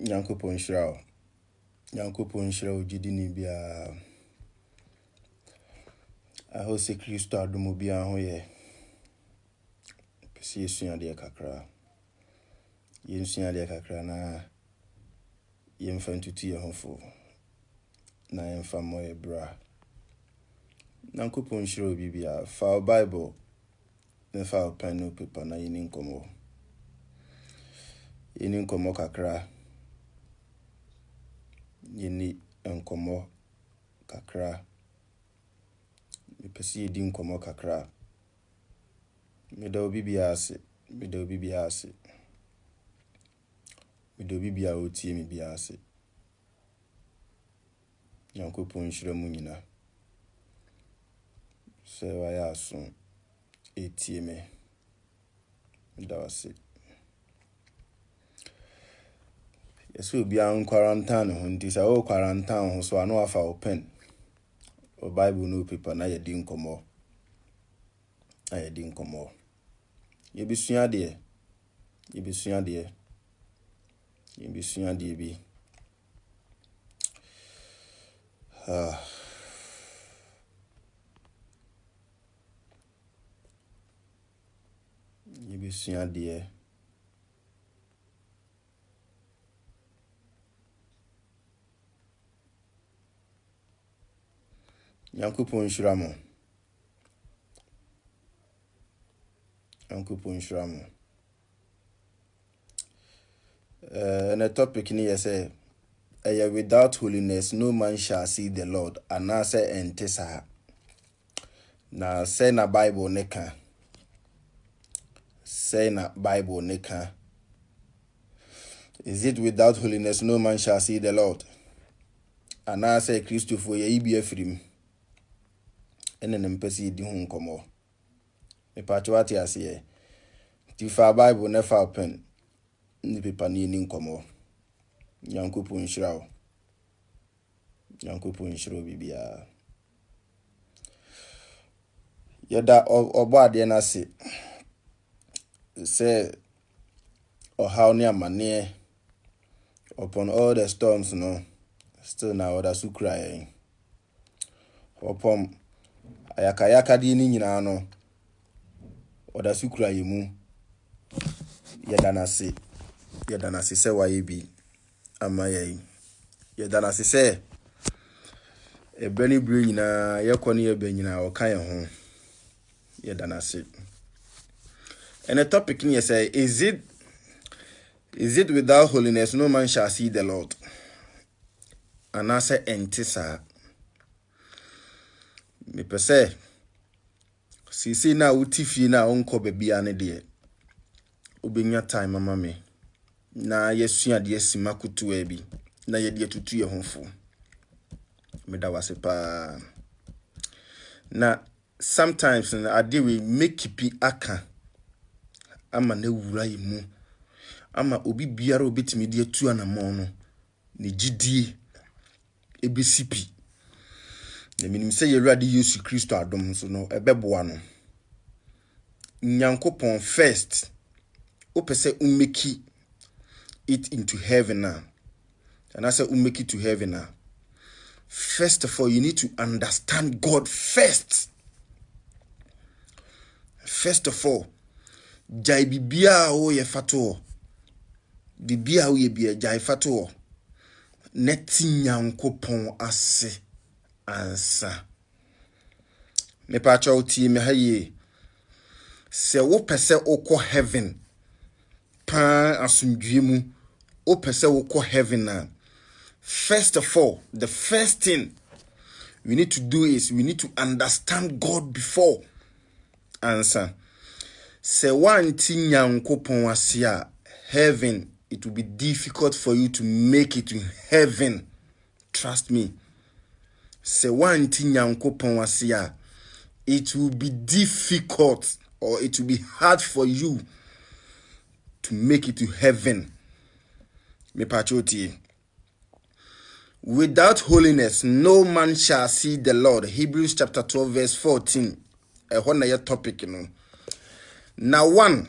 Nyankopɔn hyira wo gidini bia ahose Kristo adomo bia ho ye pese yesuade kakra na yemfa ntutu ye hofo na yemfa moye bra Nyankopɔn hyira wo bibia fa Bible na fa pen no paper na yini nkomo kakra yini nkomo kakra pese yedi nkomo kakra meda obibia ase otie mi bia ase Nyankopɔn hyira mu nyina se wa ya so etie me meda ase yesu bia quarantine ho nti sa o quarantine ho so anu afa open o Bible no paper na yedi nkomo yebisua de bi yebisua de Nyankopɔn hyira mo and the topic ni say without holiness no man shall see the Lord and I say entesa na say na Bible neka is it without holiness no man shall see the Lord and I say Christopher ye ibi afrim ene nempesi di ho nkomo me patrioti ase ti fa Bible na fa pen ni paper ni nkomo Nyankopɔn hyira bibia yeda obo ade na se how ni amane upon all the storms no still na order su cry upon ayaka di ni nyina no order su cry mu yeda na se se waye bi amaye yeda na se ebeni bru nyina yekoni ebe nyina o kan ho yeda na se and the topic ni say is it without holiness no man shall see the Lord and I say entisa me pese sisi na utifie na onko bebia ne de obenya time mama me na yesua de asima kutu abi na ye de tutu ye honfo me da wase pa na sometimes na ade we make pi aka ama na wura yimu ama obi biara obetimi de atu anamon no ne gidie ebesipi na minim se yewrade Yesu Kristo adom so no ebeboa no Nyankopɔn first opese umeki it into heaven now and I say umeki to heaven now. First of all, you need to understand God first. First of all, jai bibia o ye fato. Bibia o ye bia jai fato. Neti Nyankopɔn ase ansa. Me pa cha oti me haye. Se wo pese okɔ heaven. Pa asundue mu. O pese okɔ heaven na. First of all, the first thing we need to do is we need to understand God before answer. Se wanti Nyankopɔn ase a heaven, it will be difficult for you to make it to heaven. Trust me. Se wanti Nyankopɔn ase a it will be difficult or it will be hard for you to make it to heaven. Me patroti. Without holiness, no man shall see the Lord. Hebrews chapter 12, verse 14. Ehona your topic, you know. Now one.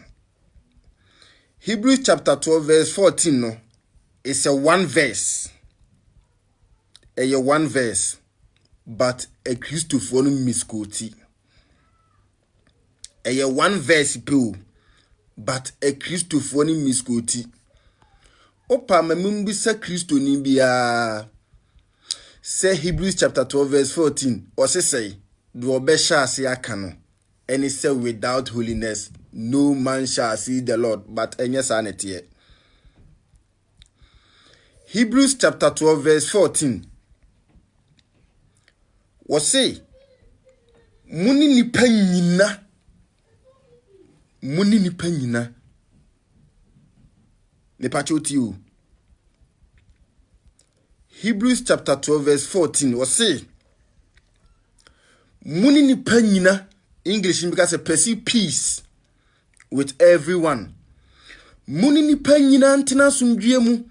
Hebrews chapter 12, verse 14, no. It's a one verse. A one verse. But a Christopher misquote. A one verse pill. But a Christopher misquote. Opa mamumbi sa Christo ni biya. Say Hebrews chapter 12 verse 14. Or say, do besha se akano. And it said, without holiness, no man shall see the Lord. But any sanity. Hebrews chapter 12 verse 14. Was say, muni ni penyina. Muni ni penyina. Ne pachoti you. Hebrews chapter 12 verse 14. Was say, muni ni penyina. English because pursue peace with everyone. Muni ni penyina antina sumdue mu.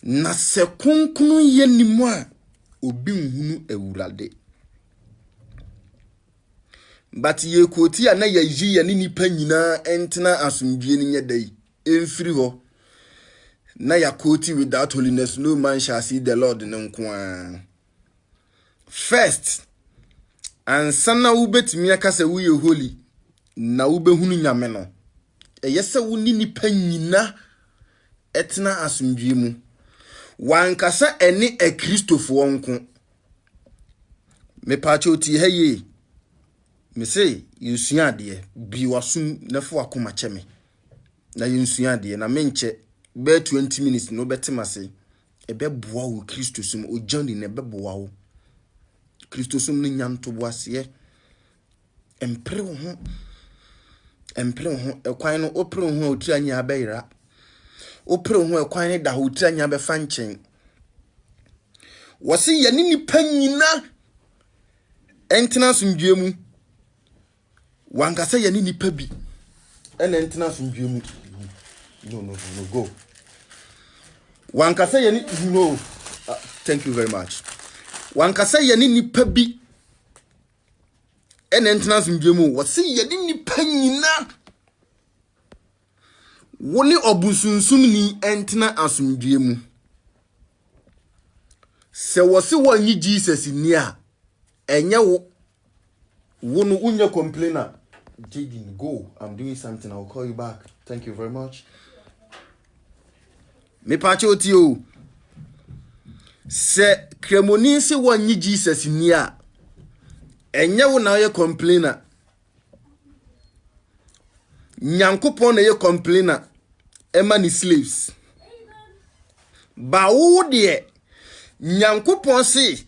Na se kunkunu ye ni mu a obi nhunu ewurade. But ye koti ana ye yi ye ni penyina entina asumdue ni nyedai. Emfiri ho. Na ya koti without holiness no man shall see the Lord nko. First, and sana ubetimi akase wo ye holy na ubehunu nyame no eyese wo ni panyina etna asumdwe mu wankasa eni e Kristofo nko me paache oti haye me say yensua ade bi wasum nafo akoma cheme na yensua ade na menche be 20 minutes no betima say ebeboa wo Kristosum ojandi na ebeboa wo Kristosum ni nyanto boase empre ho ekwan no opre ho otira nya abeira opre ho ekwan ne da ho otira nya abefa nchen wose ye ni panyina entina sumdwe mu wankasa ye ni pa bi ena entina sumdwe mu no go wankasa ye ni no thank you very much. Wankasa ye ni nipa bi ene ntena sumdwe mu wose ye ni nipa nyina woni obusunsum ni entena asumdwe mu se wose wanyi Jesus ni a enye wo no unya complainer Jaden go I'm doing something I'll call you back thank you very much me pache oti o se kremoni se wanyi Jesus ni a enye wo na ye complainer nyankopon na ye complainer ema ni slaves ba wo de nyankopon se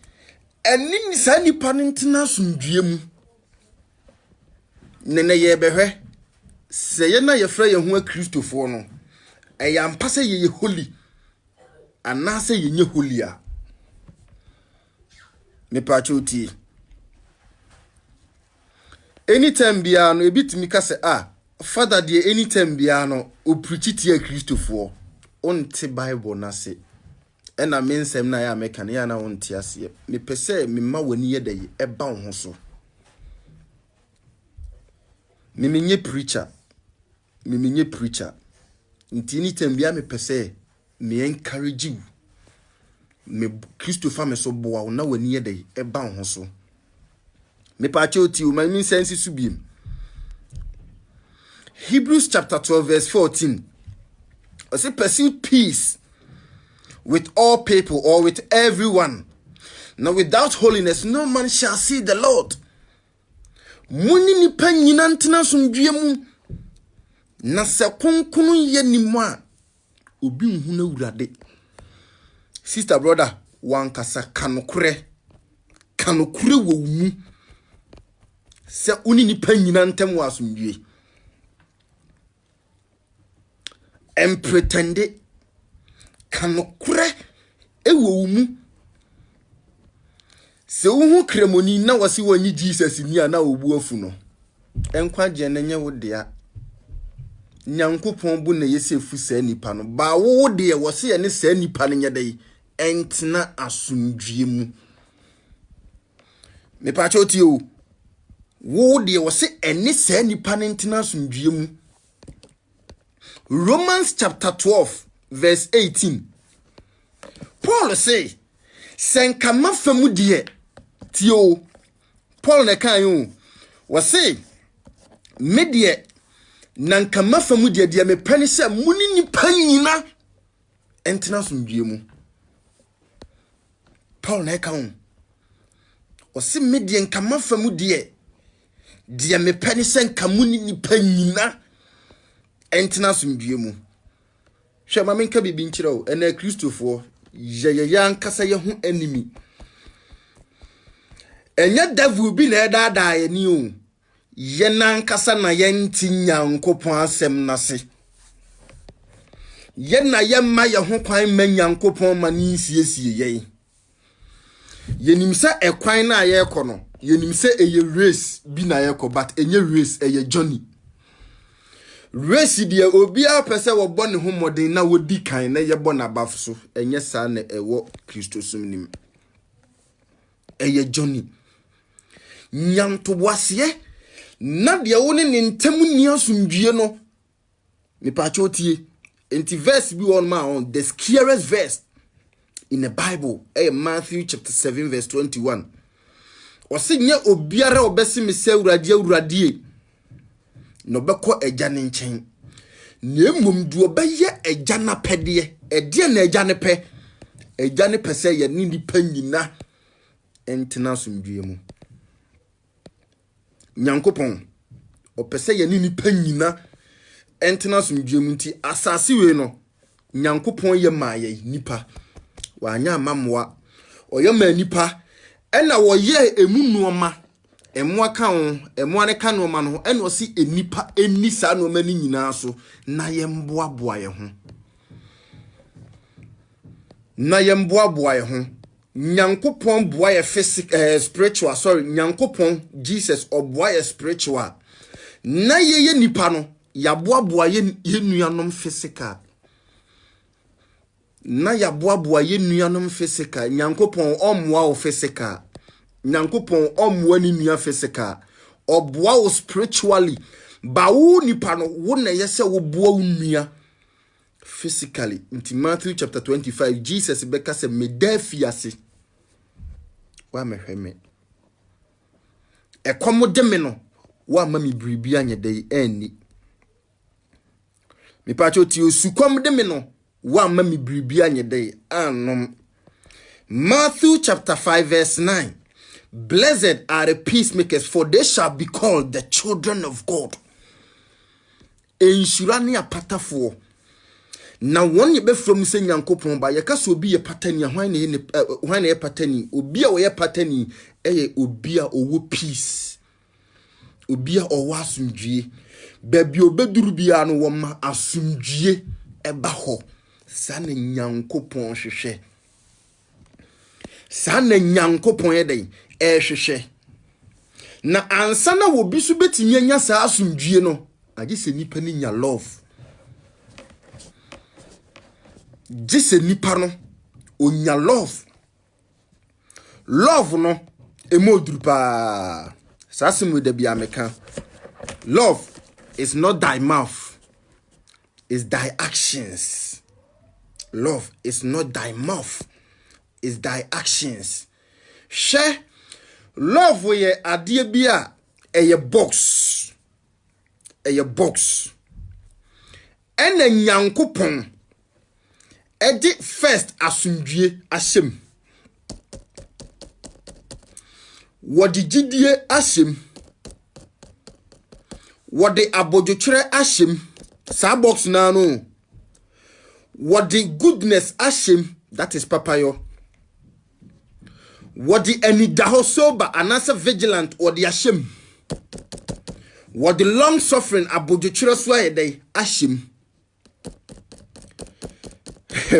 eni ni sa nipa ntina sumdue mu nene ye behwe se ye na ye fra ye ho a Kristofo no eyampa se ye holy ana se ye nye holy a me pachuti anytime bia no ebitimi ka se father de anytime bia no o preach tie Kristofo onte Bible na se ena mensem na ya meka na ya na onte ase me pese me ma wani ye dai eba ho so me menye preacher nti anytime bia me pese me encourage you me Christopher me so boa na wani ye dai eba ho so me paache oti o my sense subiem Hebrews chapter 12 verse 14 I say pursue peace with all people or with everyone now without holiness no man shall see the Lord muni ni panyina ntena sumdue mu na se konkunu ye ni mu a obi nhu na wurade sister brother wankasa kanokure wo mu se uni ni panyina ntem wasumdue em pretende kanokure ewo mu se uhu kremoni na wasi wanyi Jesus ni ana obu afu no enkwa je na nye wo dia nyankopon bu na yesefu sa nipa no ba wo de wose ye ne sa nipa no nyedai entna asumdue mu me pa cha oti o wo de wose ene sa nipa no entna asumdue mu Romans chapter 12 verse 18. Paul say, Senkama famudie tio. Paul ne kan yo. Was say, medie nankama famudie dia me pani se muni ni panyina entina sumdie mu. Paul ne kan was say medie nkama famudie dia me pani se nkamuni ni panyina entina sumdie mu. Hwe ma menka bibi nkyira o ena Kristofo yeyeya nkasa ye ho enemy. Enya devil bi na edada ye ni o. Ye na nkasa na ye nti Nyankopon asem na se. Ye na ye ma ye ho kwan ma Nyankopon ma ni siesie ye. Ye nim se ekwan na ye kɔ no. Ye nim se eye race bi na ye kɔ but enye race eye journey. Race dia obia pese wo bɔ ne ho modern na wodi kan na ye bɔ na baf so enye sa na ewo Kristosum nim. Eye journey. Nyantoboaseɛ na de wo ne ntemu ni asumdue no me pa chotie enti verse bi on ma on the scariest verse in the Bible Matthew chapter 7 verse 21 ɔse nya obiara obesi me se awurade no bɛkɔ agya ne nkyɛn na mmom du obɛyɛ agya na pɛdeɛ ɛdeɛ na agya ne pɛ sɛ yɛ ne nipa nyina entina asumdue mu. Nyankopon opese ye ni nipa nyina entina sumdue mu nti asase we no Nyankopon ye maaye nipa wanya amamwa oye ma nipa ena wo ye emu nuoma emwa ka ho emwa ne ka nuoma no ena o si enipa eni sa nuoma ni nyina so na ye mboaboa ye ho Nyankopon boa ye physical spiritual Nyankopon Jesus oboa ye spiritual na ye nipa no ya boa ye nuanom physical Nyankopon omwa o physical Nyankopon omwa ni nua physical oboa o spiritually ba wo nipa no wo na ye se wo boa wo nua physically. In Matthew chapter 25 Jesus beka se medafiase wa mehweme ekomode me no wa ma mi bribia nye dey enni me pacho ti osukomde me no wa ma mi bribia nye dey anom. Matthew chapter 5 verse 9 blessed are the peacemakers for they shall be called the children of God. Ensurani apatafo na won ye be from se Nyankopon ba ye ka so obi ye patani hwan na ye patani obi a wo ye patani eye obi a owo peace obi a owo asumdue baby obeduru bia no wo ma asumdue eba ho sa na Nyankopon hwehwe sa na Nyankopon ye den hwehwe na ansa na wo bi so betimi anya sa asumdue no age se nipa ni nya love jise nipa no onya love no emodru pa sasimu de bia meka love is not thy mouth, it's thy actions. Love is not thy mouth, it's thy actions. She love we adie bia eye box ene Nyankopon edi first asumdue asem wodi gidie asem wodi abodwotwere asem sa box na no wodi goodness asem that is papayo wodi anidaho sober anasa vigilant wodi asem wodi long suffering abodwotwere so ayedai asem.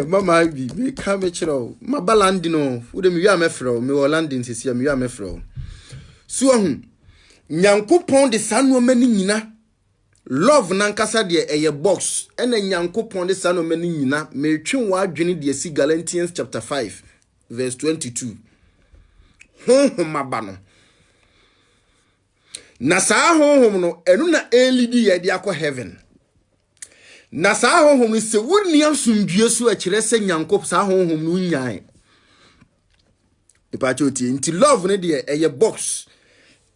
Mama bi me ka me chiro ma balandi no wo me wi amefro me wo landing sisi me wi amefro so hu Nyankopon de sanu mani nyina love nankasa de eye box ena Nyankopon de sanu mani nyina me twen wa adwene de si Galatians chapter 5 verse 22 honhom maba no na saa honhom no enu na elidi ye de akọ heaven na saa honhom no se wonni asomdue so a kire se nyankop saa honhom no nyae ipa choti nti love ne de eye box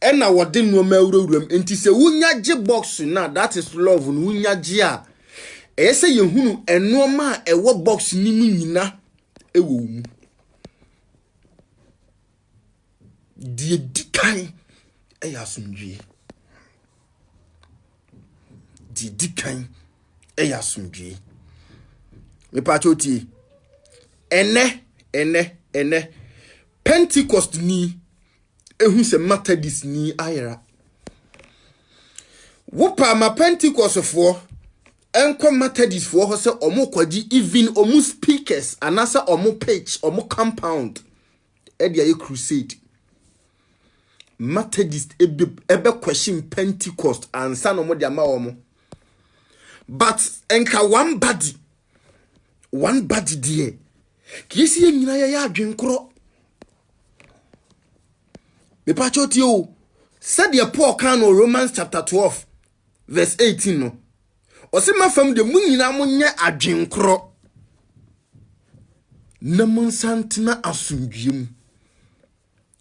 ena wode no ma awurawuram nti se wunya gye box na that is love no wunya gye a ese yehunu eno ma ewo box ni mu nyina ewo mu die dikan eya asomdue die dikan eya asomdue me pa choti ene Pentecost ni ehu se Methodist ni ayera wopa ma Pentecost fo enko Methodist fo ho se omo kwaji even omo speakers anasa omo pitch omo compound e dia ye crusade Methodist ebe question Pentecost ansa no mo dia ma omo but enka one body die kiesi ye nyina ya adwenkro me pa choti o said the Paul can Romans chapter 12 verse 18 no o se mafam de munyina monye adwenkro na monsantina asomdwem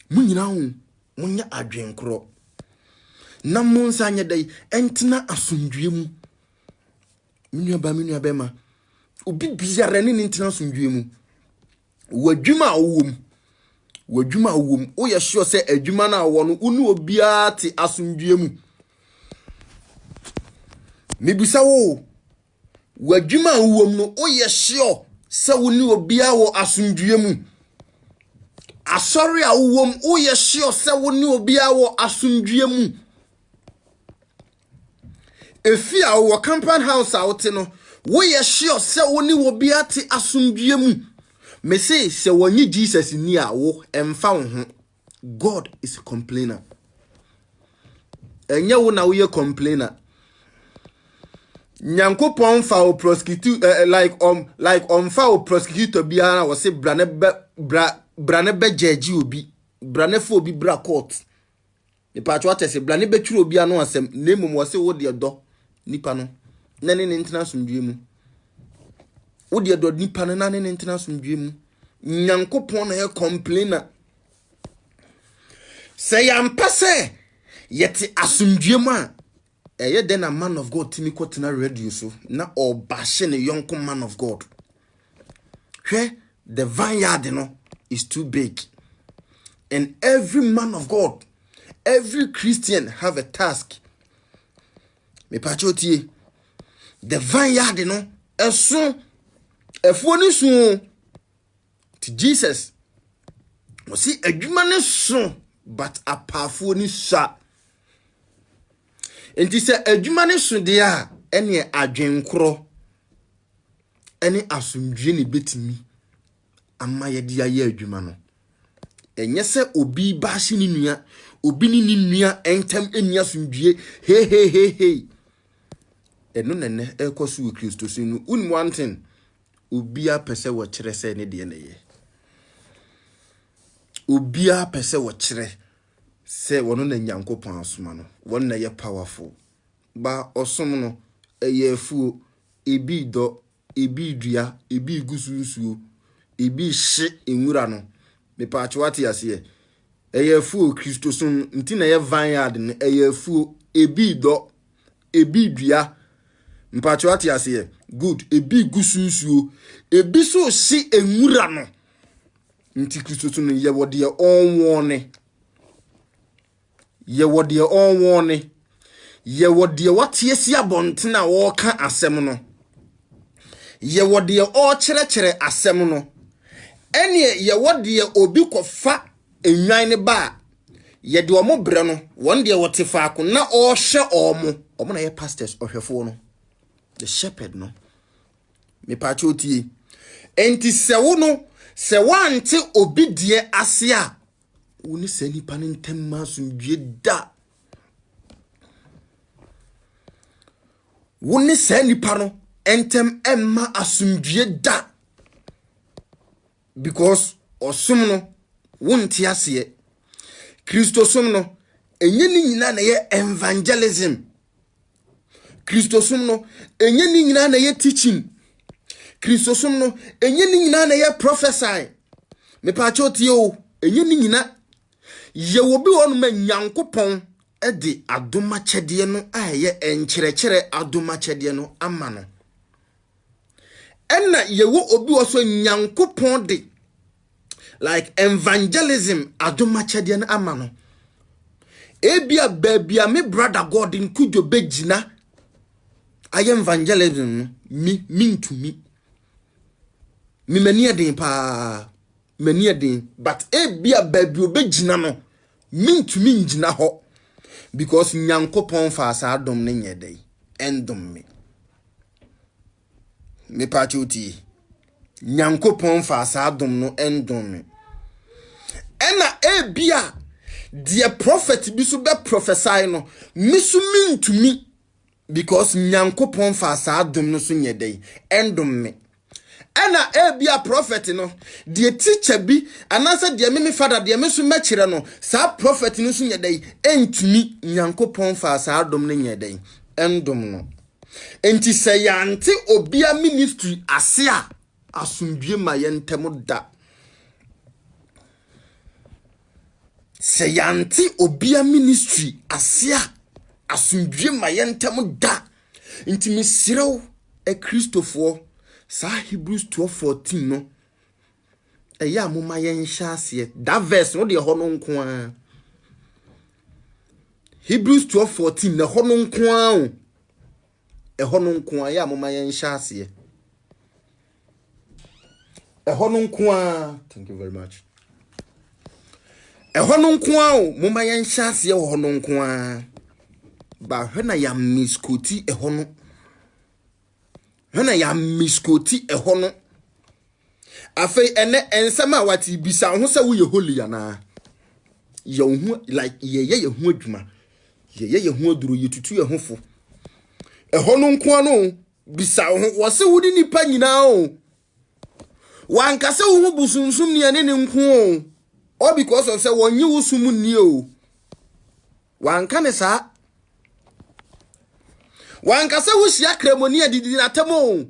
munyina ho monye adwenkro na monsanya dai entina asomdwem minua ba ma obi biare ne ntina asomdwem wadwuma wom o ye sure say adwuma na wo no unu obia te asomdwem mebisa wo wadwuma wom no o ye sure say unu obia wo asomdwem asori a wom o ye sure say unu obia wo asomdwem efi a wo compound house a wote no wo ye sure say unu obia te asomdwem me say wonyi Jesus ni a wo emfa wo ho God is a complainer enye wo na wo ye complainer nyankopon fa o prosecutor like fa o prosecutor biara wo se brane be judge obi brane fo obi bra court e pa twa tese brane be twiro obi anu asem nemum wo se wo de do nipa no na ne international mu wo de do nipa na ne international mu nyankopon na ye complainer say yam pase yeti asomdwem a eye den a man of God timi kwotena radio so na obashe ne yonko man of God hwe the vineyard no is too big and every man of God every Christian have a task me pachotie the vineyard no eso efuoni so to Jesus was see adwuma ne so but apafo ni sa enti se adwuma ne so de a ene adwenkro ene asomdwe ne betimi amma ye de aye adwuma no enye se obi ba hye ni nua obi ni nua entam eni asomdwe he eno nene ekoso wo Kristo so no un one thing obia pese wo kire se ne de ne ye obia pese wo kire se wono na nyankopon asoma no won na ye powerful ba osom no eye afuo ebi do ebi dua ebi gusunsuo ebi hye enwura no me pa achwati ase eye afuo Kristo so nti na ye vineyard no eye afuo ebi do ebi dua mpacho ati ase good ebi gusunsuo ebi so si enwura no nti Kristo so no ye wode onwone ye wode watiesi abontena wo ka asem no ye wode o kyerɛkyerɛ asem no ene ye wode obi kofa enwan ne ba ye de omo bre no won de wote faako na o hye omo na ye pastors ohwefo no the shepherd no me pacho tie enti se wo no se wante obi die ase a woni se nipa ne ntem asomdwe da woni se nipa no entem emma asomdwe da because osum no wonte ase Kristo som no enye ni nyina na ye evangelism Christosum no enye ni nyina na ye teaching. Christosum no enye ni nyina na ye prophesy. Me pa chotie o enye ni nyina ye wo bi wonu ma Nyankopɔn e de adoma kyede no aye enkyerɛkyerɛ adoma kyede no ama no. Enna ye wo obi wo so Nyankopɔn de like evangelism adoma kyede no ama no. Ebia babia me brother God in kujo begina aye evangelism me to me. Me mania den pa mania den but ebia babia begina no mean to me njina ho because Nyankopɔn fa asa adom ne nyedai endom me pa choti Nyankopɔn fa asa adom no endom me ena ebia the prophet bi so be prophesy no misu mean to me because Nyankopɔn fa asa adom no so nyedai endom me ena ebia prophet no the teacher bi anasa de me father de me so mekire no sa prophet no so nyedai entumi Nyankopɔn fa asa adom no nyedai endom no enti se yante obia ministry ase a asumdue ma yentem da se yante obia ministry ase a asumdue ma yentem da enti mesirew e Christopher sa Hebrews 12:14 no eya moma yen hya ase that verse no de ho no nko a Hebrews 12:14 na ho no nko a o e ho no nko a ya moma yen hya ase e ho no nko a thank you very much e ho no nko a o moma yen hya ase ho no nko a ba hwe na ya miskoti e ho no hena ya miskoti eho no afei ene ensema wati bisa ho se wo ye holy ana ye ho like ye ho adwuma ye ho aduro ye tutu ye ho fo eho no nko ano bisa ho wo se wudi nipa nyina o wanka se wo busunsum ne ne nko o because of se wonye wo sum ni o wanka ne sa wankase wushia kremonia didi na temo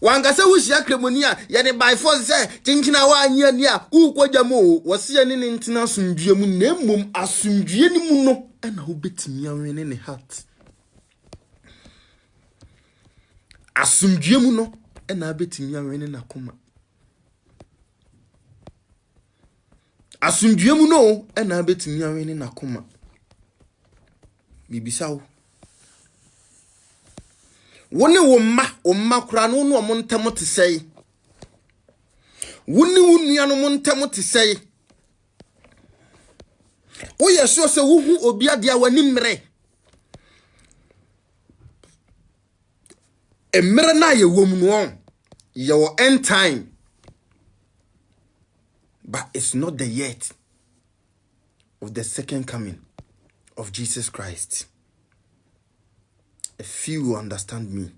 wankase wushia kremonia ye de by force say tinchina wa anya ni a ukwoja mo wose ye ne ntina asumdue mu na mmom asumdue ni mu no na wo betimi anwene ne heart asumdue mu no na betimi anwene na koma asumdue mu no na betimi anwene na koma bibisawo woni wo ma kura no no mo ntam te sei woni wo nua no mo ntam te sei wo ye so se wo hu obi ade a wani mmere emere na ye wom no ye wo end time but it's not the yet of the second coming of Jesus Christ. If you understand me,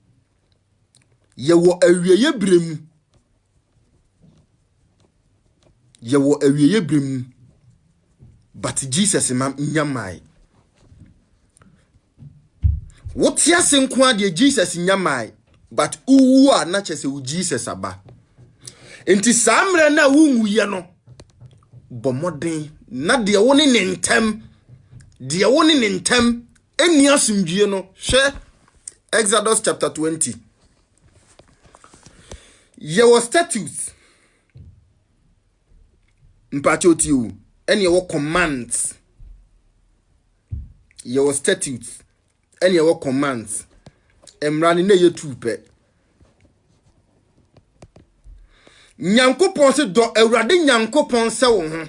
ye wo awieye bremu. Ye wo awieye bremu. But Jesus imam nyamai. What ya senkwa de Jesus nyamai, but uwu a na chese u Jesus aba. Enti samre na wu ye no. Bomoden na de woni ne ntem. De woni ne ntem eni asumdue no hwe Exodus chapter 20. Ye was statutes. Mpachoti you. Any your commands. Ye was statutes. Any your commands. Emrani ne ye tupe. Nyankopon se do Awurade Nyankopon se wo ho.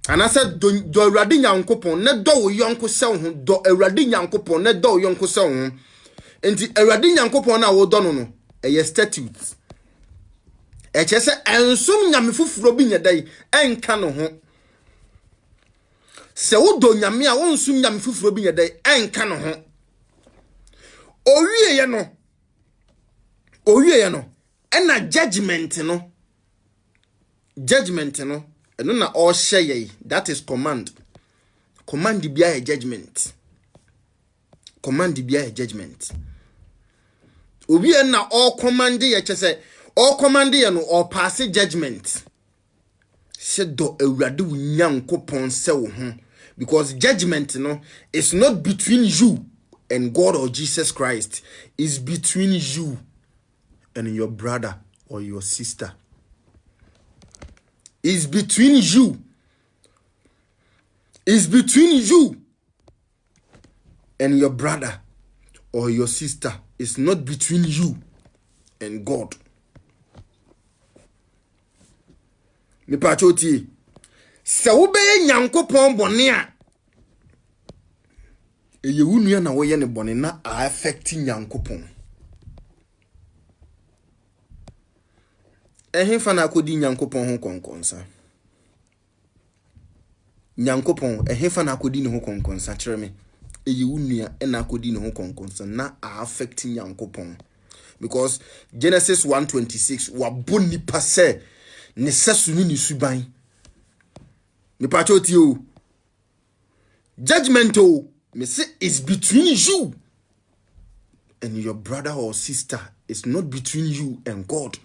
Ana se do Awurade Nyankopon ne do wo yonko se wo ho do Awurade Nyankopon ne do wo yonko se wo ho. Enti Awurade Nyankopon na wo do no no eye statutes. Eche se ensum nyame fufuro bi nyedai enka no ho. Se wo do nyame a wo nsum nyame fufuro bi nyedai enka no ho. Owie ye no ena judgment no eno na all share that is command bia a judgment command be a judgment. Obi na all command ye say all command ye no or pass judgment. Said do Awurade wo Nyankopon se wo ho, because judgment no is not between you and God or Jesus Christ. It's between you and your brother or your sister. It's between you. It's between you and your brother or your sister. It's not between you and God. Me pachoti. Se wo be Nyankopon bone a eye wunua na wo ye ne bone na affect Nyankopon. Ehemfa na akodi Nyankopon ho konkonsa. Nyankopon ehemfa na akodi ne ho konkonsa kire me. Eye wunua na akodi ne ho konkonsa na affect Nyankopon. Because Genesis 1:26 wa boni pase ne sesunu ni suban. Me pachoti o. Judgment o me say is between you and your brother or sister. It's not between you and God.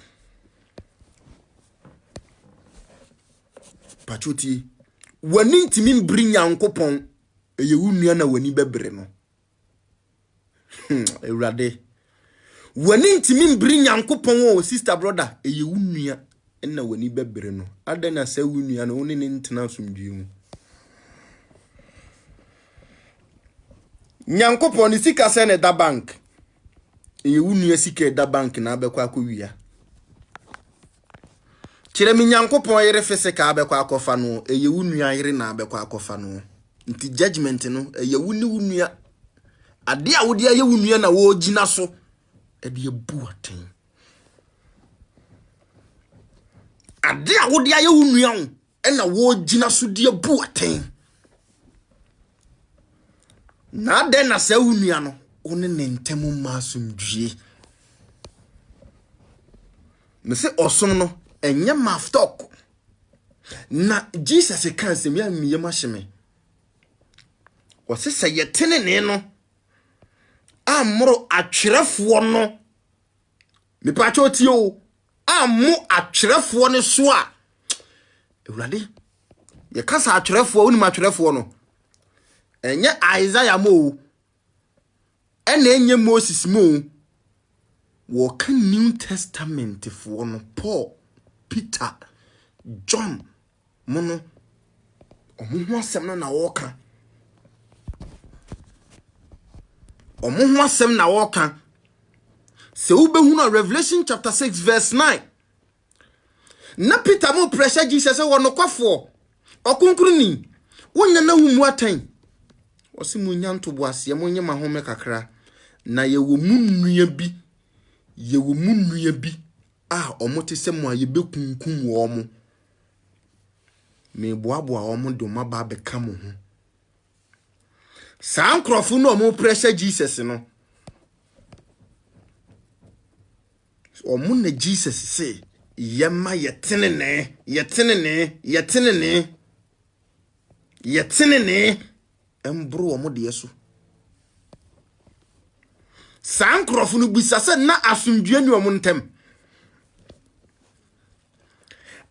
Pachoti wani ntimi mbri Nyankopon eye wunua na wani bebre no. Ewurade wani ntimi mbri Nyankopon o sister brother eye wunua na wani bebre no. Adana se wunua no woni ne ntena sumdue mu. Nyankopon ni sika se ne da bank. Eye wunua sika da bank na abekwa akowia. Kire mi Nyankopon yere fese ka abekwa akofa no eye wunua yere na abekwa akofa no. Nti judgment no eye wunua ade a wodi aye wunua na wo gina so e de ebu aten. Ade a wodi aye wunua na wo gina so de ebu aten. Na de na se wunua no one ne ntemu masumdue. Me se osom no enye maftok. Na Jesus kan se me amiye mahye. Wose se yetenene no amro atwerefo no me pa choti o amu atwerefo ne so a Ewurade ye kasa atwerefo oni matwerefo no enye Isaiah mo ena enye Moses mo wo kan New Testament fo no Paul, Peter, John mono omo ho asem no na wo kan omo ho asem na wo kan se ubehu na Revelation chapter 6 verse 9 na Peter mo pressure Jesus wo no kwafo okunkruni wonya na humu atan wose munya ntobo ase mo nye mahome kakra na ye wo munua bi a omote se mo aye bekunkum wo mo me boaboa wo mo do maba be ka mo ho san krofo no mo pressure Jesus no omo na Jesus say yema yetenene embro omo de yeso san krofo no bisa se na asumdue ni omo ntem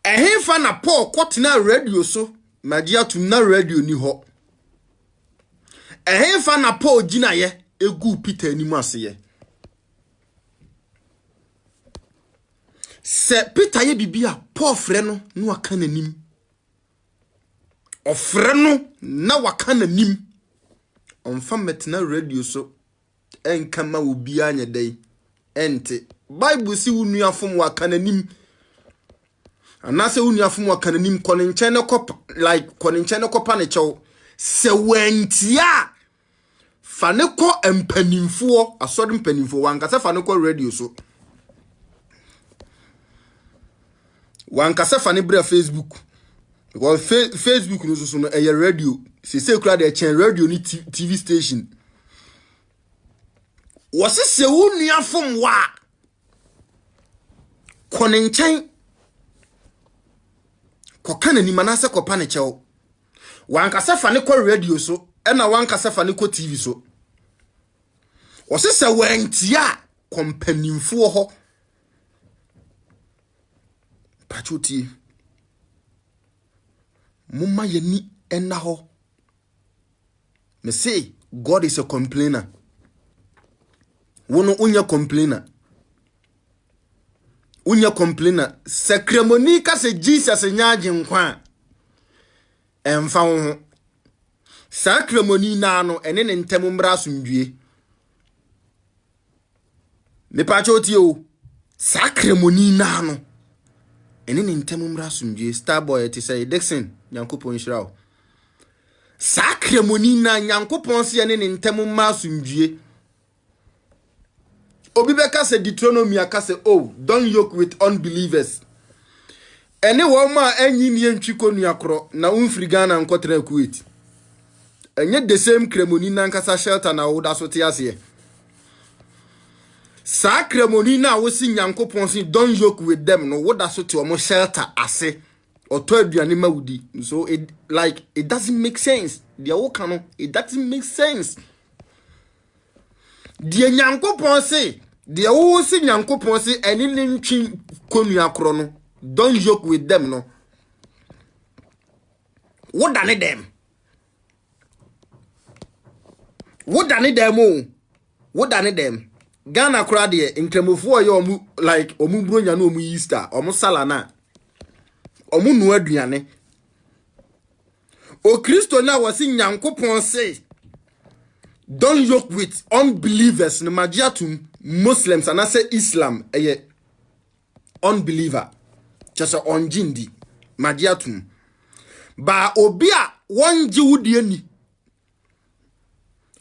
ehemfa na Paul kwotena radio so magia tum na radio ni ho ehemfa na Paul gina ye egu Peter ni mu aseye se Peter ye bibia Paul frɛ no na waka nanim ofrɛ no na waka nanim onfa metena radio so enkama obi anya dai ente Bible si wunua fom waka nanim anase wunua fom waka nanim koninche ne kop like koninche ne kopa ne chew se wentia fa ne ko empanimfo asodem panimfo wanka se fa ne ko radio so wanka se fa ne bra Facebook because Facebook no so no e radio se kura de chen radio ni TV station wose se wunua fom wa koninchen kokana ni manase kopa ne chew wanka se fa ne ko radio so ena wanka se fa ne ko TV so Osese wentia kompanimfo ho. Pachuti. Mumma yeni enna ho. Me say God is a complainer. Wono unya complainer. Unya complainer. Sakremoni ka se Jesus nyaje nkwa. Emfa wo. Sakremoni na no ene ne ntemu mbra asumdue. Me pachuti o. Sakremoni na no ene ne ntemu mbra asumdue. Starboy ti say Dixon Nyankopon Shiraw. Sakremoni na Nyankopon se ene ne ntemu mbra asumdue. Obi beka se Deuteronomy aka se oh don't yoke with unbelievers. Ene wo ma anyi ni entwiko nuakro na umfiri Ghana nkotra Kuwait. Enye the same kremoni na nkasa shelter na woda so te ase. Sa kremoni na wo si Nyankopon se don't yoke with them no woda so te omo shelter ase. Oto aduane mawudi. So it doesn't make sense. Dia wo kan no it doesn't make sense. Die Nyankopon se die wo si Nyankopon se eni ne ntwi konuakro no don't joke with them no. What done them? What done them o? What done them? Ghana kra de nkremofo yo omu like omu bronya na omu Easter, omu sala na. Omu nu aduane. O Kristo na wasi Nyankopon se don't joke with unbelievers no magiatum Muslims and I say Islam unbeliever just onjindi magiatum ba obia wonji wudie ni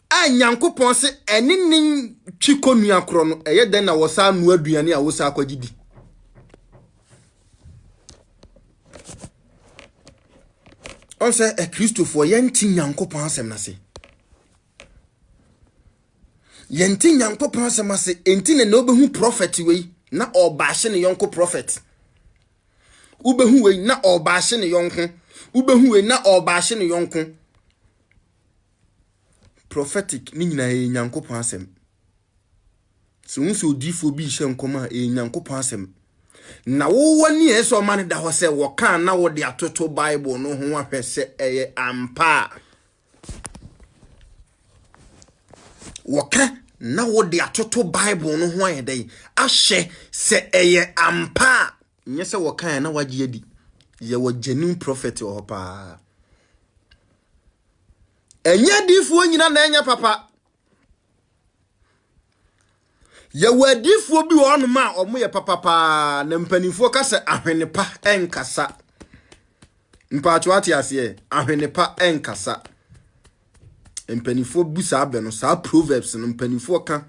a Nyankopon se eni nin twiko nuakro no den na wosa nu aduane a wosa akwagidi on say Christopher yenti Nyankopon asem na se yenti Nyankopon asem ase enti ne obehu prophet we na obahye ne yonko prophet ubehu we na obahye ne yonko ubehu we na obahye ne yonko prophetic ni nyina Nyankopon asem so unso odifo bi hye nkoma Nyankopon asem na wo wani eso man da ho se wo kan na wo de atoto Bible no ho ahwese ampa wo kan na wo de atoto Bible no ho ayedai ahye se ampa nye se wo kan na wagye adi ye wo genuine prophet o pa enye difuo nyina na enye papa ye wadifuo bi wo no ma omo ye papa pa na mpanifo ka se ahwenepa enkasa mpacho ati ase ahwenepa enkasa mpanifo busa abe no sa proverbs no mpanifo ka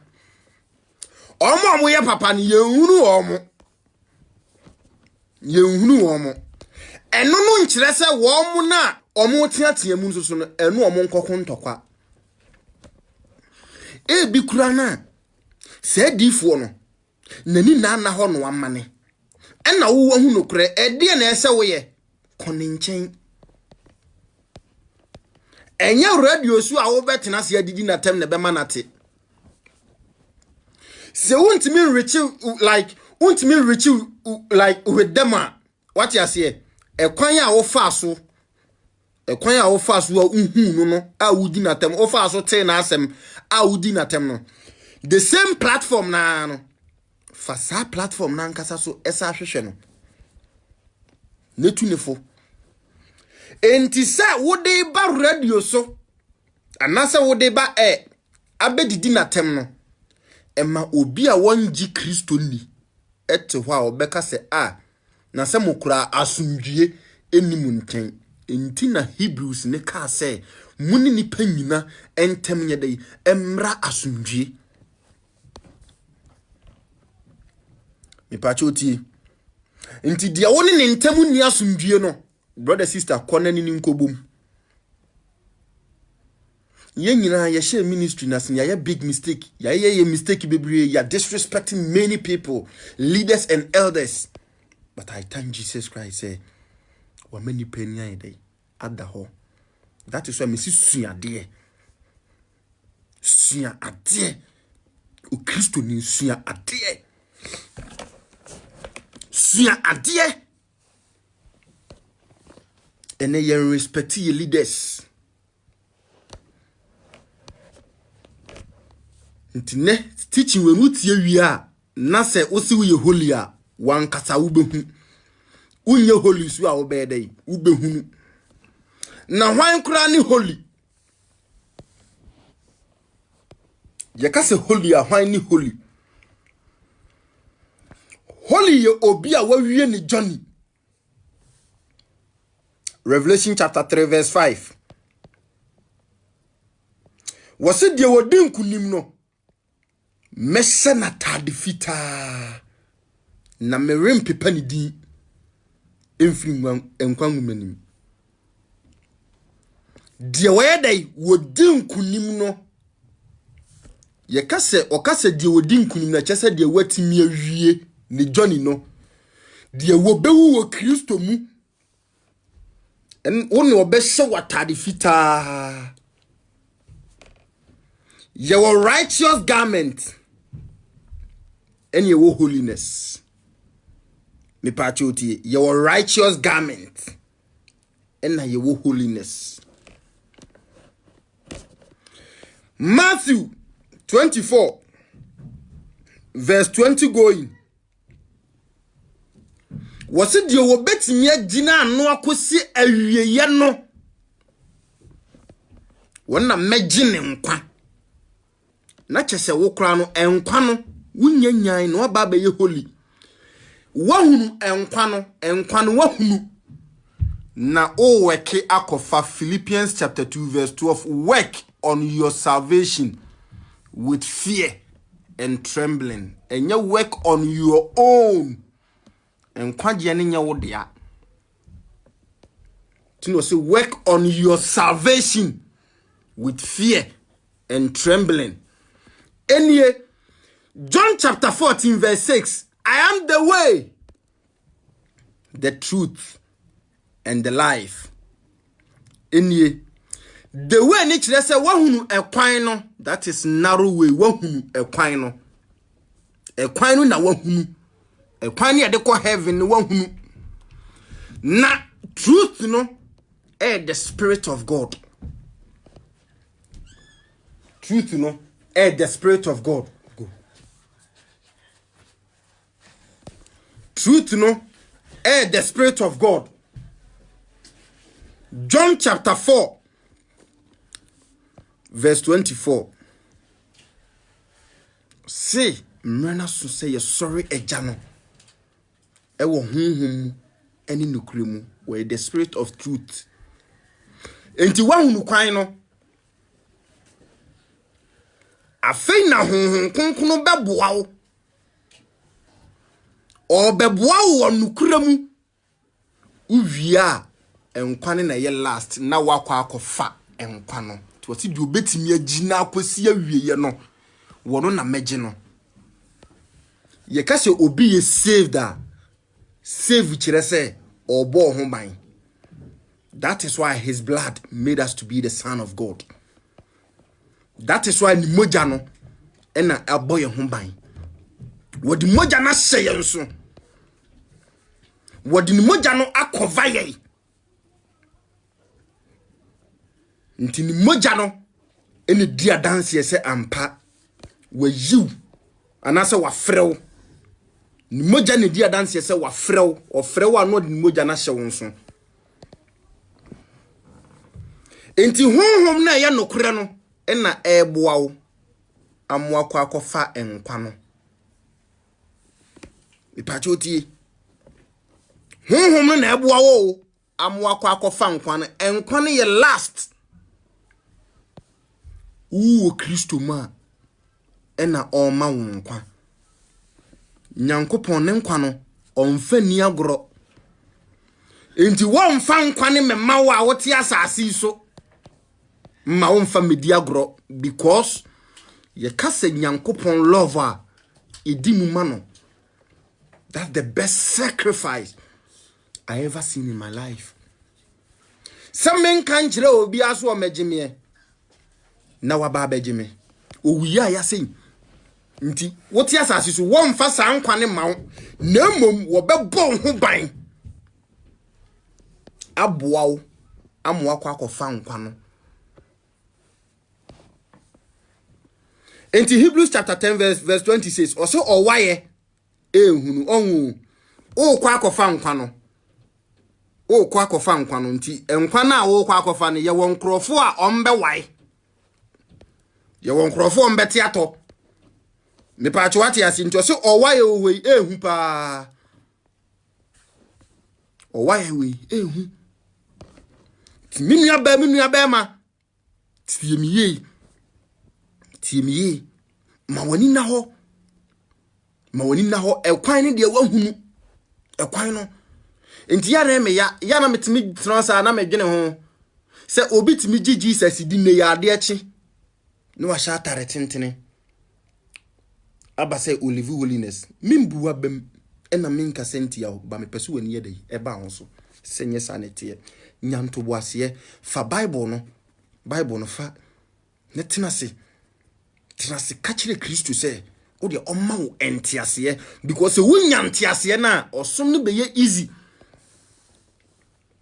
omo ye papa ni yenhunu omo eno no nkyere se wo mo na omo teatea mu nso no eno omo nkoko ntokwa bi kura na se difuo no nani na ho no amane ena wo hu no kure de na ese wo ye koninchen enye radio su a wo betena se adidi na tem na be manate se untimi reach like with them what you say ekwan a wo fa so a unhu no a wudi na tem wo fa so te na asem a wudi na tem no the same platform na no fa sa platform na nkasa so esa hwehwe no netunefo enti sa wo de ba radio so anasa wo de ba abedidi na tem no ema obi a wonji Kristo ni ete ho a obeka se na se mokura asumdue enimu nten enti na Hebrews ne ka se muni ni panyina entem nyedai emra asumdue mi pachoti enti dia woni ne ntemu ni asumdue no brother sister kona ni nkobum ye nyina ye share ministry na sin ya big mistake ya mistake bebre ya disrespecting many people leaders and elders but I thank Jesus Christ say wa many penya dey ada ho that is why me sua ade o Kristo ni sua ade. Sua ade. Ene ye respect your leaders. Ntine teaching we mutie wi a na se osi wo ye holy a wan kasa wo behu. Unye holy so a wo be dey wo behu. Na hwan kura ni holy. Ye ka se holy a hwan ni holy. Holy ye obi a wawie ni Johnny. Revelation chapter 3 verse 5. Wose die wodi nkunim no. Mese na tade fita. Na merem pepa ni din. Emfiri enkwangumanim. Die wayedai wodi nkunim no. Ye kase okase die wodi nkunim na chese die watimi awie ni Johnny no. Die wobewu wo Kristo mu. En woni obehye watade fita. Your righteous garment and your holiness. Me pachoti, your righteous garment and your holiness. Matthew 24 verse 20 going. Was it your betting yet Gina no akosi awiye no? Wana megine nkwa. Na chese wo kra no enkwa no wunya nyan no aba be ye holy. Wahunu enkwa no wahunu. Na o weke akofa Philippians chapter 2 verse 12 work on your salvation with fear and trembling. And you work on your own. Enkwa je ne nya wo dia. Tino say work on your salvation with fear and trembling. Anyway, John chapter 14 verse 6. I am the way, the truth, and the life. Anyway, the way niche they say wahunu ekwan no, that is narrow way. Wahunu ekwan no. Ekwan no na wahunu. Ekwan ya de ko heaven no wahunu. Na truth no, the spirit of God. Truth no, the spirit of God. Go. Truth no, the spirit of God. John chapter 4 verse 24. Say, mrena so say sorry ejano. Ewo hunhum eni nukremu where the spirit of truth. Enti wahunu kwan no. Afei na hunhun kunkunu beboa wo. O beboa wo nukremu. Uwia enkwane na ye last na wakwa akofa enkwano. To wasi di obetimi agina akosi awieye no. Wono na meje no. Ye ka se obi ye saved a save kire se obo ho ban. That is why his blood made us to be the son of God. That is why ni moja no ena aboye ho ban. Wodi moja na hye nso. Wodi ni moja no akova ye. Nti ni moja no ene dia dance ye se ampa wa yiw anase wa frew. Ni moja ne dia dance ye se wa frew, o frew anu de ni moja na hye wonso. Enti honhom na ye nokure no ena eboa wo amwa kwa akofa enkwa no. Ipachoti honhom na eboa wo amwa kwa akofa nkwa no. Enkwa no ye last. Kristo ma ena oma wo nkwa. Nyankopon ne nkwa no omfa ni agoro. Enti wo mfa nkwa ne mema wo a wote asase so. Ma wo mfa medi agoro because ye kase Nyankopon lover edi mu ma no. That's the best sacrifice I ever seen in my life. Some men can jire obi aso o megime na wa ba begime. Owuya ya sei. nti wote asase so wo mfa saa nkwa ne ma wo na mom wo bebo ho ban aboa wo amoa kwa akɔfa nkwa no. Enti Hebrews chapter 10 verse 20 says also owaye ehunu onwu o kwa akɔfa nkwa no o kwa akɔfa nkwa no nti nkwa na wo kwa akɔfa no ye won krofo a ombe wai ye won krofo ombe tiato me pa chwati asinto so owaye owe ehu pa owaye we ehu minua ba ma tiemiye ma wani na ho ekwan ne de wahunu ekwan no enti ya na me ya na metimi transa na medwene ho se obi timi gi Jesus di ne ya ade echi no wa sha tare tentene aba se olive holiness mimbuwa bem ena minka senti ya ba me pesu wani yede e ba ho so senye sanete nyanto boase fa bible no fa ne tenase kachire Kristo se o de oma wo entiase because wo nyantiase na osom no be ye easy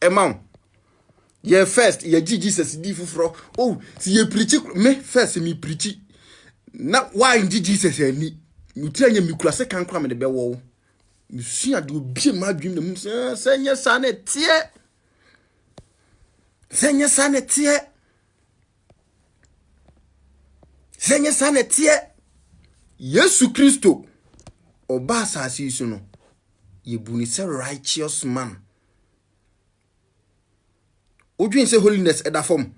emam ye first ye Jesus di fufuro si ye preach me first me preach na why Jesus ani mutranya mi kura se kan kura me de be wo misua de obi ma dwum na mu senye sanetie Yesu Kristo oba asasi su no yebuni se righteous man wodwin se holiness eda form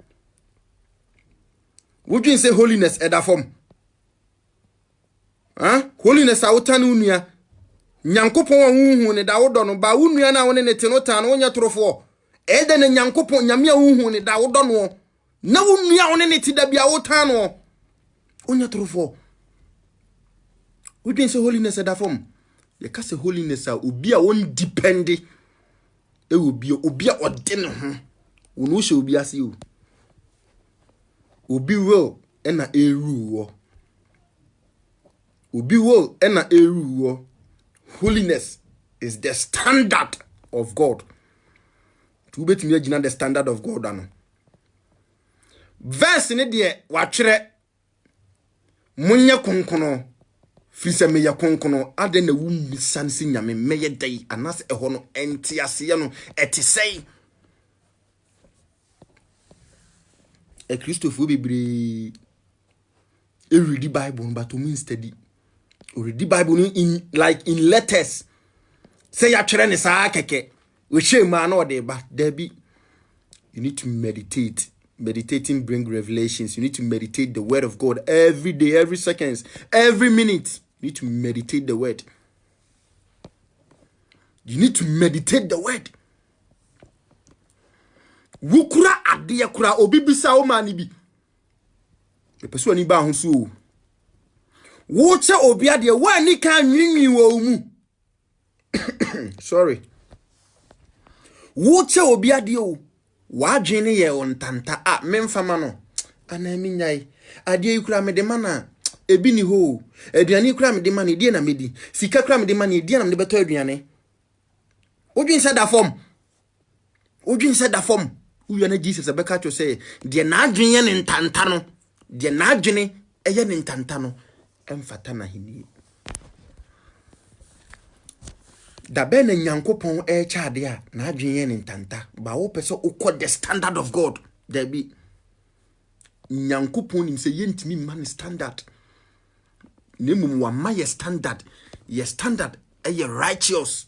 holiness awotane unua nyankopon wonhu ne da wodo no ba unua na wone ne tenotan wonya torofo ede ne nyankopon nyame a wonhu ne da wodo no na unua wone ne ti da bia wotan no onya torofo wodwin se holiness eda form ye ka se holiness a obi a won dependi obi a ode ne ho wonu hye obi ase o obi will ena eru holiness is the standard of God. To betimi agina the standard of God ano. Verse ne de wa twere munye konkono fise me ya konkono ade na wu misansi nyame meye dai anas eho no entiase no etisei Christopher bebre read the Bible but to mean steady or read the Bible in letters say ya twere ne saa keke we shame man no dey ba there be you need to meditate. Meditating bring revelations. You need to meditate the word of God every day, every seconds, every minute. You need to meditate the word. You need to meditate the word. Wukura adia kura obibisa o mani bi. E pesu ani ba ho so. Wo che obi ade wa ni kan nwinwi wo mu. Sorry. Wo che obi ade o wa dwene ye ontanta memfama no ana mi nyai ade yikura me de mana ebi ni ho aduane kura me de mana die na medi sika kura me de mana die na me beto aduane odwin se da form uyo na Jesus abeka cho say de na adwen ye ne ntanta no de na adwene eye ne ntanta no emfata na hini da be na nyankopon chaade a na adwen ye ne ntanta ba wo pese ukọ the standard of God there be nyankopon nim se yentimi man standard nemum wa ma ye standard eye righteous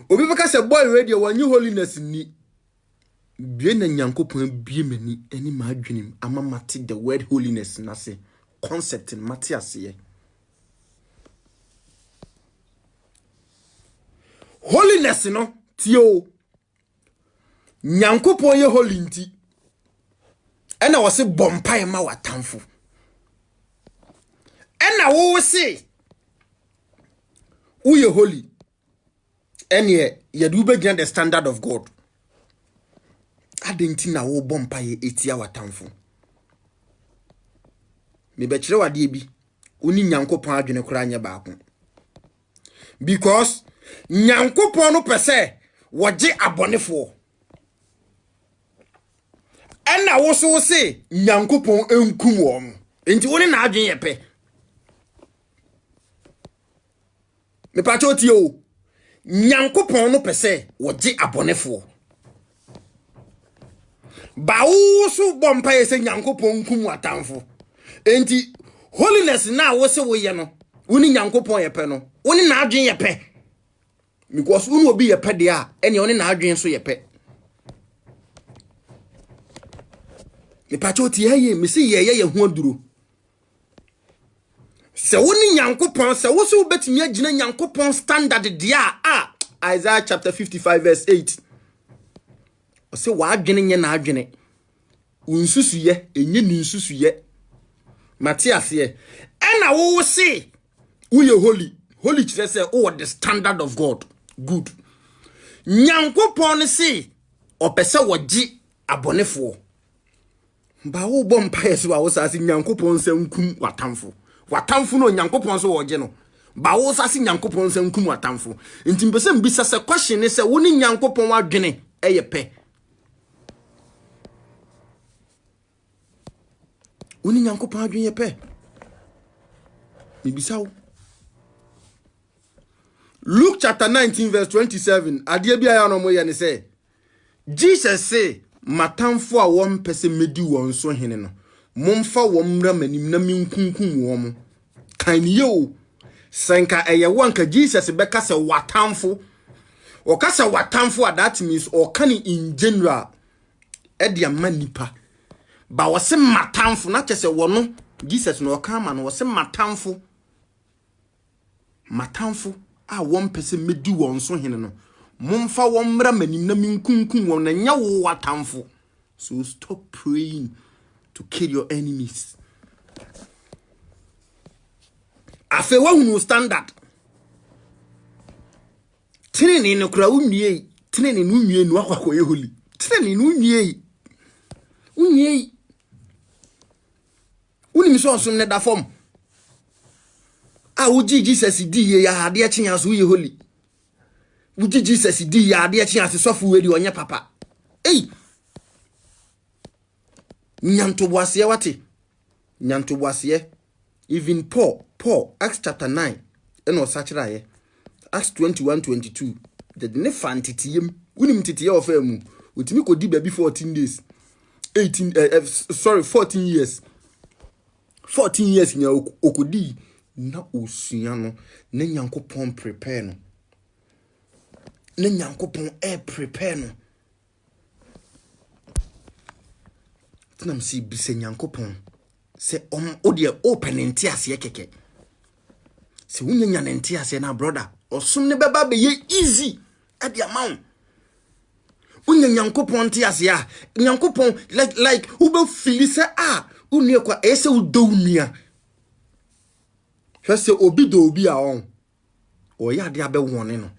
obi baka se boy radio wanyi holiness ni bie na nyankopon bie mani ani ma adwenim ama mate the word holiness na se concept in Matthias ye holiness no tio nyankopon ye holy nti ena wo se bompai ma watamfo ena wo se uye holy ene ye do begin the standard of God adenti na wo bompai etia watamfo me be kire wade bi oni Nyankopon adwene kora anya baako because Nyankopon no pese woje abonefo ena wo so se Nyankopon enkum wo enti woni na adwen ye pe me pacho ti o Nyankopon no pese woje abonefo ba wo so bompa ye se Nyankopon nkum atamfo enti holiness na wo se wo ye no woni Nyankopon ye pe no woni na adwen ye pe because woni obi ye pe de a ene woni na adwen so ye pe me pacho ti ye me se ye ho aduro se woni Nyankopon se wo so betimi agina Nyankopon standard dia Isaiah chapter 55 verse 8 o se wa adwene nye na adwene unsusuye enye ni nsusuye Matthias ye ena wo se wo ye holy kire se o the standard of God good Nyankopon se o pese woji abonefo ba wo bom pa yeso a wo sa se Nyankopon se nkum watamfo no Nyankopon so woje no ba wo sa se Nyankopon se nkum watamfo nti mpese mbisa se question ne se wo ni Nyankopon wadwene eye pe woni Nyankopon adwen ye pe mbisa wo Luke chapter 19 verse 27 ade bia ya no mo ye ne se Jesus say matamfo a won pese medi won so hene no momfa won mra manim na minkunkum won kan ye o senka eye wanka Jesus beka se watamfo o ka se watamfo that means o kan in general e dia manipa ba wo se matamfo na chese wono Jesus no ka ma no wo se matamfo a won pese medi won so hene no momfa won mra manim na minkunkum won na nya wo watamfo so stop praying to kill your enemies afe wa hunu standard tineni no kura unwie tineni no unwie no akwa ye holy tineni no unwie uni mi so osum ne da form uji Jesus di ye ya ade akyen aso ye holy uji Jesus di ya ade akyen aso sofu we di onye papa nyantoboase wate nyantoboase even Paul Acts chapter 9 eno sachira ye Acts 21:22 the ne fantitiem unim titiye ofemu otimi kodi ba bi 14 days 14 years 14 years nya okodi na osua no na Nyankopon prepare no na Nyankopon prepare no tinam si bise Nyankopon se odie open entiase keke se wunya entiase na brother osum ne beba be ye easy at the amount wunya Nyankopon entiase ya Nyankopon like ube feel se unie kwa ese udo unia hwese obi do obi a on oya de abe wone no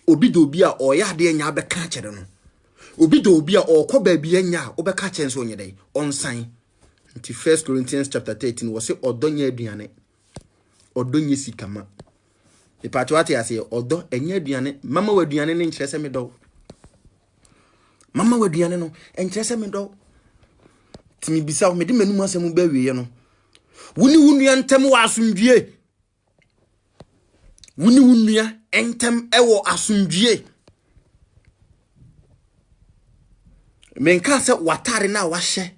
obi do obi a oya de nya abe ka kire no obi do obi a okọ ba bi anya obeka chense onye dai onsan nti 1 Corinthians chapter 13 wo se odonye aduane odonye sikama ipatwa ate ase odo enye aduane mama waduane ne nkyere se me do mama waduane no enkyere se me do timi bisa me de manum asem ba wiye no wuni wunua ntem wa asundwie wuni wunua entem ewo asundwie menka se watare na wahye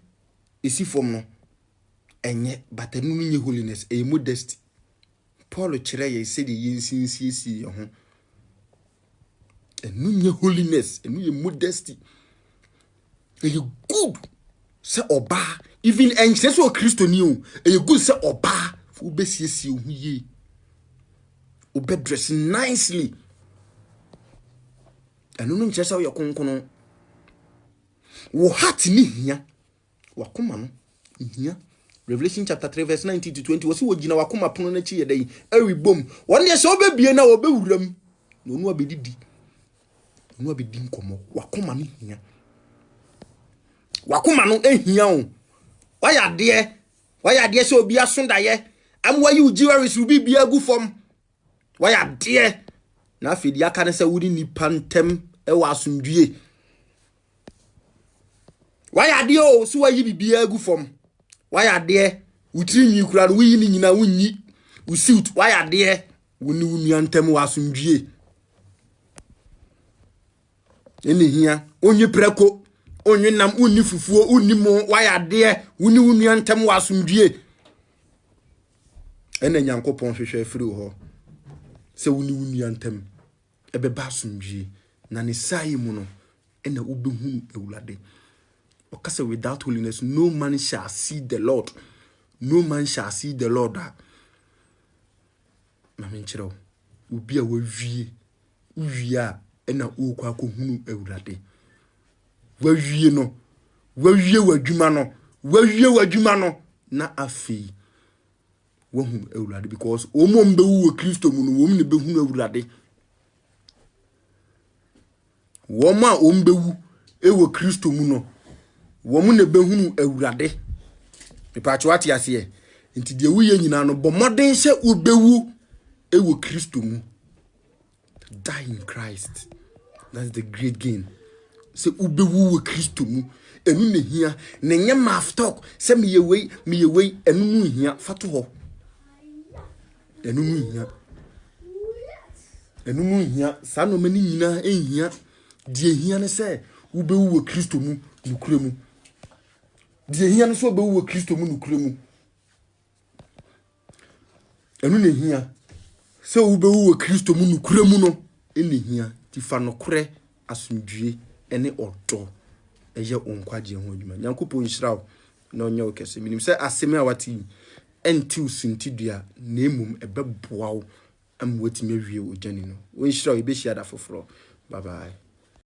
esi fom no enye batanu nye holiness modesty Paul kire ye se de yinsinsiesi ho enu nye holiness enu ye modesty good se oba even enche so Christoni o good se oba fu besiesie hu ye obe dress nicely enu no nche se wo yakonkono wo heart ni hia wakoma no hia Revelation chapter 3 verse 19 to 20 wasi wogina wakoma pono na chi yedai awi bom won ye se obebie na obewuram no nu abedidi no abedi nkomo wakoma ni hia wakoma no ehia o waya de Why are there so be a sundaye? I'm why you jewelries will be a good form. Why are dear? Na fi dia kan say wudi ni pantem e wa asundue. Why are there o so why be a good form? Why are there? Utri nyi kura no wi ni nyina wunyi. Usiut why are there? Wuni wuni antem wa asundue. Eni hia onye preko onye nam uni fufuo uni mo why are there? Wuni wuni antem wa asundue. Ena Nyankopon hwehwe afiri ho. Se wuni antem ebe ba asundue na ne sai mu no ena obehu ewulade. Okase without holiness no man shall see the Lord. No man shall see the Lord. Mami nchiro obi a wawie a ena okwa akohunu ewurade. Wawie no wawie wadwuma no na afi wohum ewurade because omo mbewu wo Kristo mu no wom ne behunu ewurade. Woma ombewu ewo Kristo mu no wom ne behunu ewurade. Mepacho ati ase nti de wuye nyina no bomoden hye obewu ewo Kristo mu. Die in Christ. That's the great gain. Se ubewu wo Kristo mu enu ne hia ne nye mouth talk se meyewei enu mu hia fato ho. Enu mu hia sa no mani nyina ehia die hia ne se ubewu wo Kristo mu nukure mu. Die hia ne so ubewu wo Kristo mu nukure mu. Enu ne hia se ubewu wo Kristo mu nukure mu no ene hia ti fa no kure asundue ene odo eye onkwaje ho adwuma. Nyankopon hyiraw na onye okese minim se aseme a wati enti usintidua na emum ebeboa wo am watime wie ogani no. Won hyiraw ebe hia da foforo. Bye bye.